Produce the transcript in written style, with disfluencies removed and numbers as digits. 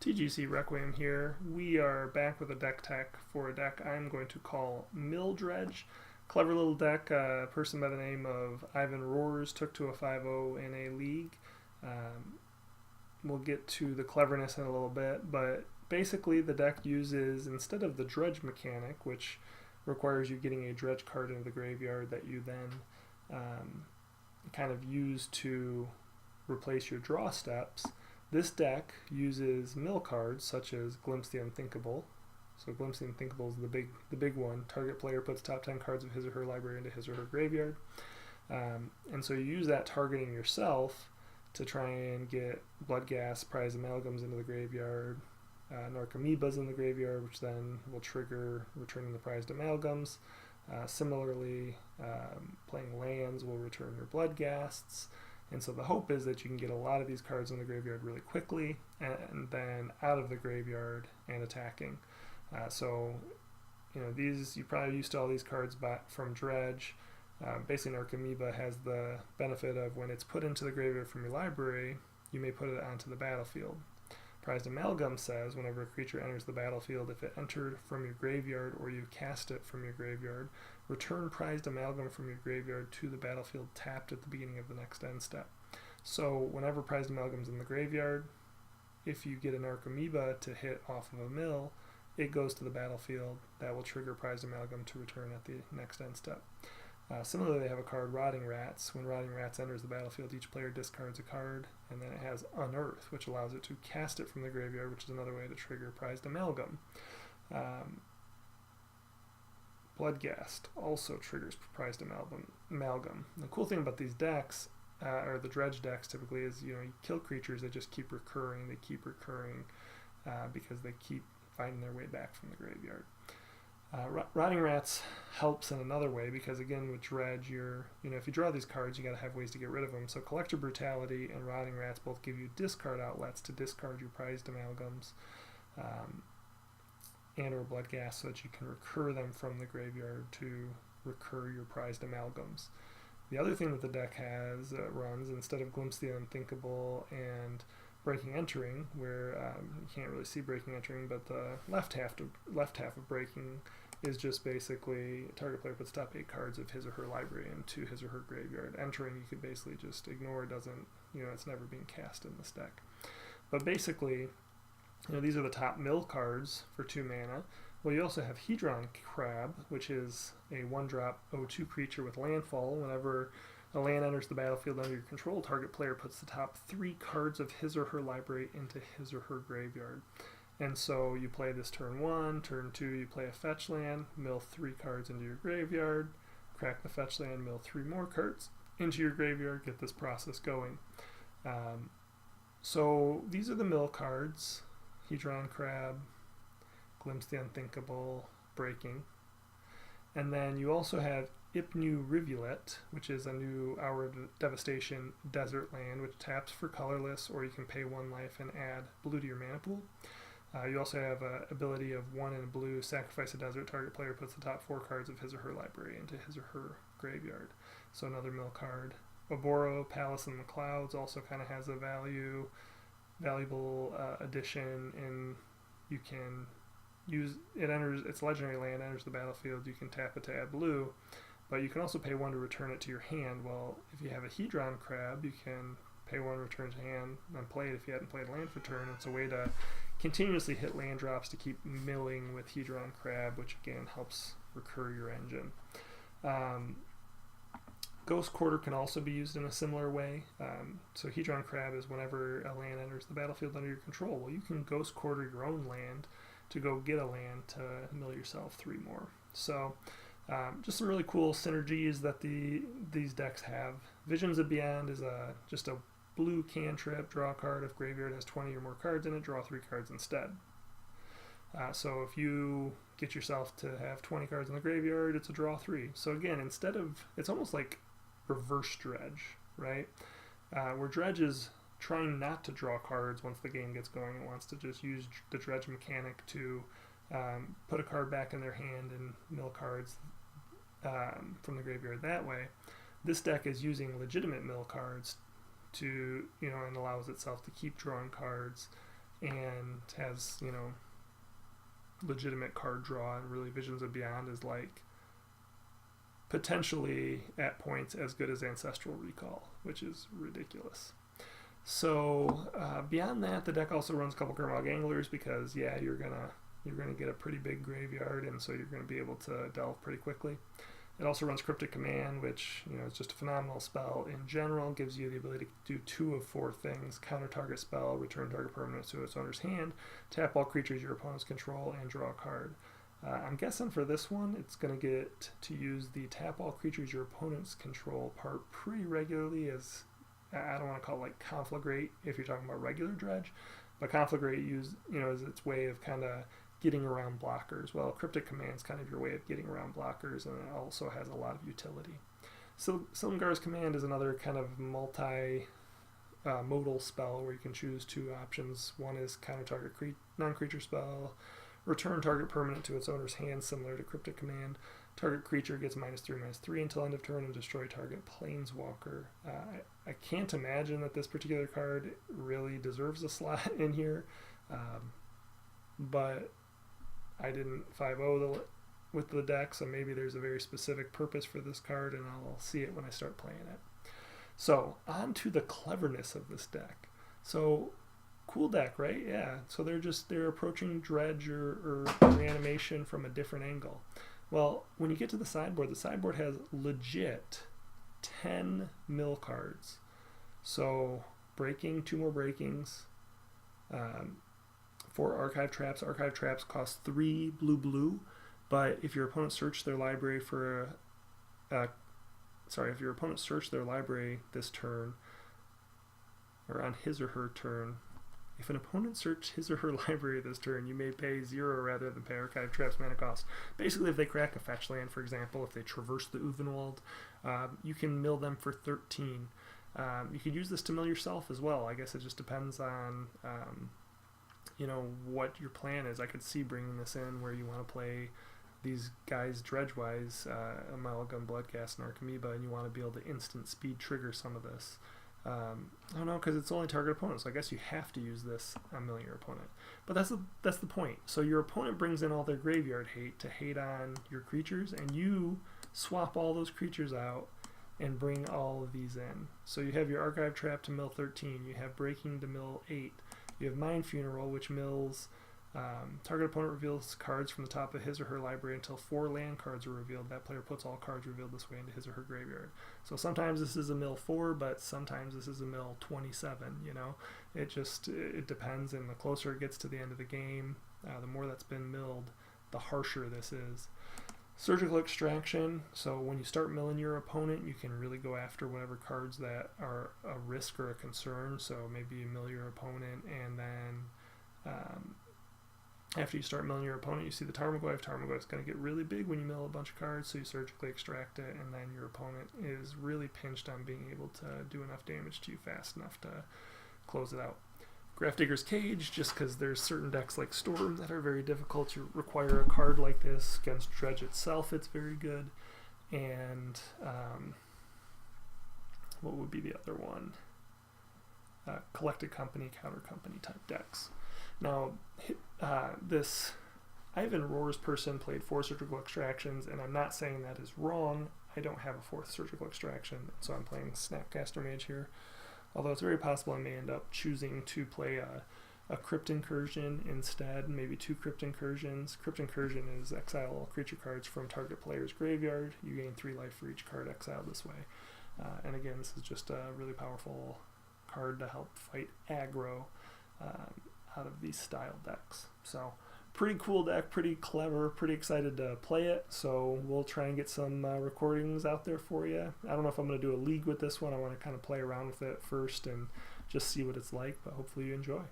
TGCRequiem here. We are back with a deck tech for a deck I'm going to call Dredge. Clever little deck. A person by the name of Ivan Roars took to a 5-0 in a league. We'll get to the cleverness in a little bit, but basically the deck uses, instead of the Dredge mechanic, which requires you getting a Dredge card into the graveyard that you then kind of use to replace your draw steps, this deck uses mill cards such as Glimpse the Unthinkable. So Glimpse the Unthinkable is the big one. Target player puts top 10 cards of his or her library into his or her graveyard. And so you use that targeting yourself to try and get Bloodghast, Prize Amalgams into the graveyard, Narcomoebas in the graveyard, which then will trigger returning the prized amalgams. Similarly, playing lands will return your Bloodghasts. And so the hope is that you can get a lot of these cards in the graveyard really quickly and then out of the graveyard and attacking. So, you're probably used to all these cards from Dredge. Basically, Narcomoeba has the benefit of when it's put into the graveyard from your library, you may put it onto the battlefield. Prized Amalgam says whenever a creature enters the battlefield, if it entered from your graveyard or you cast it from your graveyard, return Prized Amalgam from your graveyard to the battlefield tapped at the beginning of the next end step. So whenever Prized Amalgam's in the graveyard, if you get an Narcomoeba to hit off of a mill, it goes to the battlefield. That will trigger Prized Amalgam to return at the next end step. Similarly, they have a card, Rotting Rats. When Rotting Rats enters the battlefield, each player discards a card, and then it has Unearth, which allows it to cast it from the graveyard, which is another way to trigger Prized Amalgam. Bloodghast also triggers Prized Amalgam. The cool thing about these decks, or the Dredge decks typically, is you kill creatures that just keep recurring. They keep recurring because they keep finding their way back from the graveyard. Rotting Rats helps in another way because, again, with Dredge, if you draw these cards, you got to have ways to get rid of them. So Collector Brutality and Rotting Rats both give you discard outlets to discard your prized amalgams and or Bloodghast so that you can recur them from the graveyard to recur your prized amalgams. The other thing that the deck runs, instead of Glimpse the Unthinkable and Breaking Entering, where you can't really see Breaking Entering, but the left half of Breaking is just basically target player puts top 8 cards of his or her library into his or her graveyard. Entering, you could basically just ignore. It's never being cast in this deck. But basically, these are the top mill cards for 2 mana. Well, you also have Hedron Crab, which is a 1-drop 0/2 creature with landfall. Whenever a land enters the battlefield under your control, target player puts the top 3 cards of his or her library into his or her graveyard. And so you play this turn 1, turn 2, you play a fetch land, mill 3 cards into your graveyard, crack the fetch land, mill 3 more cards into your graveyard, get this process going. So these are the mill cards: Hedron Crab, Glimpse the Unthinkable, Breaking. And then you also have Ipnu Rivulet, which is a new Hour of Devastation desert land, which taps for colorless, or you can pay 1 life and add blue to your mana pool. You also have an ability of 1 and a blue, sacrifice a desert, target player puts the top 4 cards of his or her library into his or her graveyard. So another mill card. Oboro, Palace in the Clouds, also kind of has a valuable addition, and you can use it. It's legendary land, enters the battlefield, you can tap it to add blue, but you can also pay 1 to return it to your hand. Well, if you have a Hedron Crab, you can pay 1, return to hand, and play it if you hadn't played land for turn. It's a way to continuously hit land drops to keep milling with Hedron Crab, which again helps recur your engine. Ghost Quarter can also be used in a similar way. So Hedron Crab is whenever a land enters the battlefield under your control. Well, you can Ghost Quarter your own land to go get a land to mill yourself 3 more. So just some really cool synergies that these decks have. Visions of Beyond is just a blue cantrip, draw a card. If graveyard has 20 or more cards in it, draw 3 cards instead. So if you get yourself to have 20 cards in the graveyard, it's a draw 3. So again, it's almost like reverse Dredge, right? Where Dredge is trying not to draw cards once the game gets going and wants to just use the Dredge mechanic to put a card back in their hand and mill cards from the graveyard that way. This deck is using legitimate mill cards to, and allows itself to keep drawing cards and has, you know, legitimate card draw, and really Visions of Beyond is like potentially at points as good as Ancestral Recall, which is ridiculous. So beyond that, the deck also runs a couple Gurmag Anglers because you're gonna get a pretty big graveyard, and so you're gonna be able to delve pretty quickly. It also runs Cryptic Command, which, you know, is just a phenomenal spell in general. Gives you the ability to do 2 of 4 things: counter target spell, return target permanent to its owner's hand, tap all creatures your opponents control, and draw a card. I'm guessing for this one, it's going to get to use the tap all creatures your opponents control part pretty regularly, as I don't want to call it like Conflagrate if you're talking about regular Dredge, but Conflagrate is its way of kind of getting around blockers. Well, Cryptic Command's kind of your way of getting around blockers, and it also has a lot of utility. So Silumgar's Command is another kind of multi-modal spell where you can choose 2 options. One is counter target non-creature spell, return target permanent to its owner's hand, similar to Cryptic Command. Target creature gets -3/-3 until end of turn, and destroy target planeswalker. I can't imagine that this particular card really deserves a slot in here, but I didn't 5-0 with the deck, so maybe there's a very specific purpose for this card, and I'll see it when I start playing it. So, on to the cleverness of this deck. So, cool deck, right? Yeah. So they're approaching Dredge or Reanimation from a different angle. Well, when you get to the sideboard has legit 10 mill cards. So, breaking, 2 more breakings, 4 archive traps. Archive traps cost 3 blue, but if your opponent searched their library for if your opponent searched their library this turn, or on his or her turn, if an opponent searched his or her library this turn, you may pay 0 rather than pay archive traps mana cost. Basically, if they crack a fetch land, for example, if they traverse the Uvenwald, you can mill them for 13. You could use this to mill yourself as well. I guess it just depends on what your plan is. I could see bringing this in where you want to play these guys Dredge-wise, Amalgam, Bloodcast, and Archimedes, and you want to be able to instant speed trigger some of this. I don't know, because it's only target opponent, so I guess you have to use this on milling your opponent. But that's the point. So your opponent brings in all their graveyard hate to hate on your creatures, and you swap all those creatures out and bring all of these in. So you have your Archive Trap to mill 13, you have Breaking to mill 8, you have Mind Funeral, which mills target opponent reveals cards from the top of his or her library until 4 land cards are revealed. That player puts all cards revealed this way into his or her graveyard. So sometimes this is a mill 4, but sometimes this is a mill 27, It depends, and the closer it gets to the end of the game, the more that's been milled, the harsher this is. Surgical Extraction, so when you start milling your opponent, you can really go after whatever cards that are a risk or a concern. So maybe you mill your opponent, and then after you start milling your opponent, you see the Tarmogoyf. Tarmogoyf is going to get really big when you mill a bunch of cards, so you surgically extract it, and then your opponent is really pinched on being able to do enough damage to you fast enough to close it out. Grafdigger's Cage, just because there's certain decks like Storm that are very difficult to require a card like this. Against Dredge itself, it's very good. And what would be the other one? Collected Company, Counter Company type decks. Now, this Ivan Roar's person played 4 Surgical Extractions, and I'm not saying that is wrong. I don't have a 4th Surgical Extraction, so I'm playing Snapcaster Mage here. Although it's very possible I may end up choosing to play a Crypt Incursion instead, maybe 2 Crypt Incursions. Crypt Incursion is exile all creature cards from target player's graveyard. You gain 3 life for each card exiled this way. And again, this is just a really powerful card to help fight aggro out of these style decks. So pretty cool deck, pretty clever, pretty excited to play it. So we'll try and get some recordings out there for you. I don't know if I'm going to do a league with this one. I want to kind of play around with it first and just see what it's like, but hopefully you enjoy.